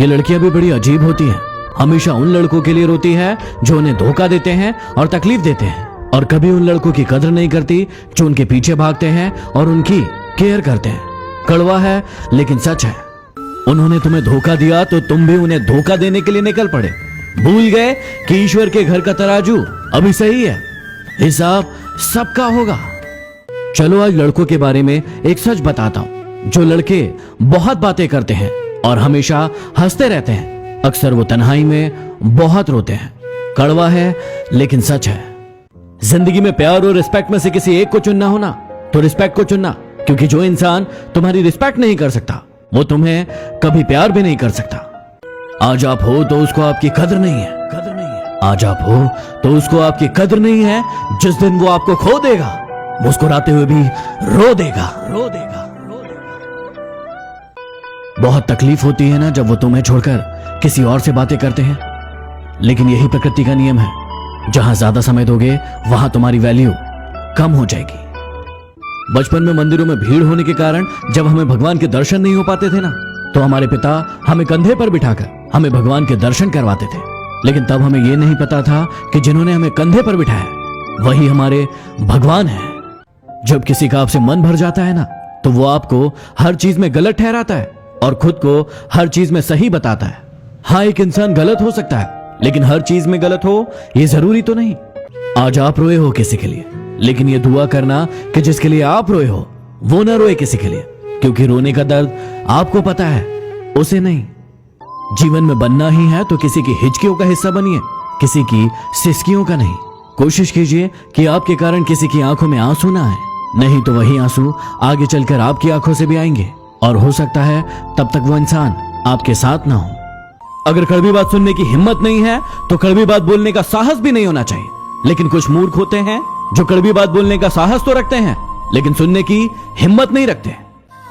ये लड़कियां भी बड़ी अजीब होती हैं। हमेशा उन लड़कों के लिए रोती है जो उन्हें धोखा देते हैं और तकलीफ देते हैं, और कभी उन लड़कों की कदर नहीं करती जो उनके पीछे भागते हैं और उनकी केयर करते हैं। कड़वा है लेकिन सच है। उन्होंने तुम्हें धोखा दिया तो तुम भी उन्हें धोखा देने के लिए निकल पड़े। भूल गए कि ईश्वर के घर का तराजू अभी सही है, हिसाब सबका होगा। चलो आज लड़कों के बारे में एक सच बताता हूं। जो लड़के बहुत बातें करते हैं और हमेशा हंसते रहते हैं, अक्सर वो तन्हाई में बहुत रोते हैं। कड़वा है लेकिन सच है। जिंदगी में प्यार और रिस्पेक्ट में से किसी एक को चुनना हो ना, तो रिस्पेक्ट को चुनना, क्योंकि जो इंसान तुम्हारी रिस्पेक्ट नहीं कर सकता वो तुम्हें कभी प्यार भी नहीं कर सकता। आज आप हो तो उसको आपकी कदर नहीं है। आज आप हो तो उसको आपकी कदर नहीं है। जिस दिन वो आपको खो देगा, मुस्कुराते हुए भी रो देगा। बहुत तकलीफ होती है ना जब वो तुम्हें छोड़कर किसी और से बातें करते हैं, लेकिन यही प्रकृति का नियम है। जहां ज्यादा समय दोगे वहां तुम्हारी वैल्यू कम हो जाएगी। बचपन में मंदिरों में भीड़ होने के कारण जब हमें भगवान के दर्शन नहीं हो पाते थे ना, तो हमारे पिता हमें कंधे पर बिठाकर हमें भगवान के दर्शन करवाते थे। लेकिन तब हमें यह नहीं पता था कि जिन्होंने हमें कंधे पर बिठाया वही हमारे भगवान हैं। जब किसी का आपसे मन भर जाता है ना, तो वो आपको हर चीज में गलत ठहराता है और खुद को हर चीज में सही बताता है। हाँ, एक इंसान गलत हो सकता है, लेकिन हर चीज में गलत हो ये जरूरी तो नहीं। आज आप रोए हो किसी के लिए, लेकिन ये दुआ करना कि जिसके लिए आप रोए हो वो ना रोए किसी के लिए, क्योंकि रोने का दर्द आपको पता है, उसे नहीं। जीवन में बनना ही है तो किसी की हिचकियों का हिस्सा बनिए, किसी की सिसकियों का नहीं। कोशिश कीजिए कि आपके कारण किसी की आंखों में आंसू ना आए, नहीं तो वही आंसू आगे चलकर आपकी आंखों से भी आएंगे, और हो सकता है तब तक वो इंसान आपके साथ ना हो। अगर कड़वी बात सुनने की हिम्मत नहीं है तो कड़वी बात बोलने का साहस भी नहीं होना चाहिए। लेकिन कुछ मूर्ख होते हैं जो कड़वी बात बोलने का साहस तो रखते हैं, लेकिन सुनने की हिम्मत नहीं रखते।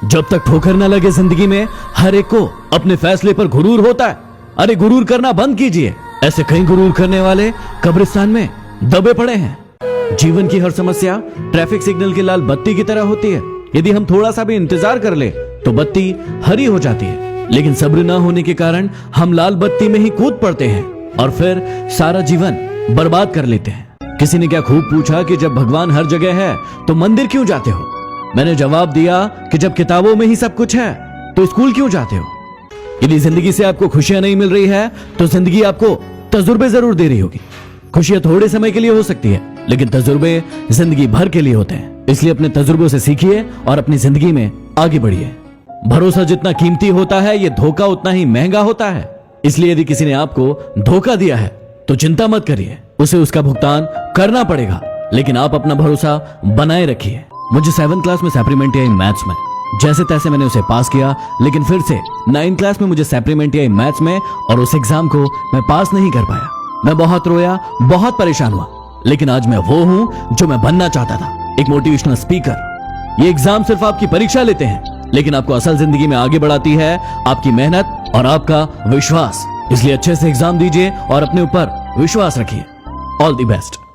जब तक ठोकर ना लगे जिंदगी में, हर एक को अपने फैसले पर गुरूर होता है। अरे गुरूर करना बंद कीजिए। ऐसे कई गुरूर करने वाले कब्रिस्तान में दबे पड़े हैं। जीवन की हर समस्या ट्रैफिक सिग्नल की लाल बत्ती की तरह होती है। यदि हम थोड़ा सा भी इंतजार कर ले तो बत्ती हरी हो जाती है, लेकिन सब्र ना होने के कारण हम लाल बत्ती में ही कूद पड़ते हैं और फिर सारा जीवन बर्बाद कर लेते हैं। किसी ने क्या खूब पूछा कि जब भगवान हर जगह है तो मंदिर क्यों जाते हो? मैंने जवाब दिया कि जब किताबों में ही सब कुछ है तो स्कूल क्यों जाते हो? यदि जिंदगी से आपको खुशियां नहीं मिल रही है तो जिंदगी आपको तजुर्बे जरूर दे रही होगी। खुशियां थोड़े समय के लिए हो सकती है, लेकिन तजुर्बे जिंदगी भर के लिए होते हैं। इसलिए अपने तजुर्बों से सीखिए और अपनी जिंदगी में आगे बढ़िए। भरोसा जितना कीमती होता है, ये धोखा उतना ही महंगा होता है। इसलिए यदि किसी ने आपको धोखा दिया है तो चिंता मत करिए, उसे उसका भुगतान करना पड़ेगा, लेकिन आप अपना भरोसा बनाए रखिए। मुझे 7th क्लास में सप्लीमेंट्री आई मैथ्स में, जैसे तैसे मैंने उसे पास किया, लेकिन फिर से 9th क्लास में मुझे सप्लीमेंट्री आई मैथ्स में और उस एग्जाम को मैं पास नहीं कर पाया। मैं बहुत रोया, बहुत परेशान हुआ, लेकिन आज मैं वो हूं जो मैं बनना चाहता था, एक मोटिवेशनल स्पीकर। ये एग्जाम सिर्फ आपकी परीक्षा लेते हैं, लेकिन आपको असल जिंदगी में आगे बढ़ाती है आपकी मेहनत और आपका विश्वास। इसलिए अच्छे से एग्जाम दीजिए और अपने ऊपर विश्वास रखिए। All the best.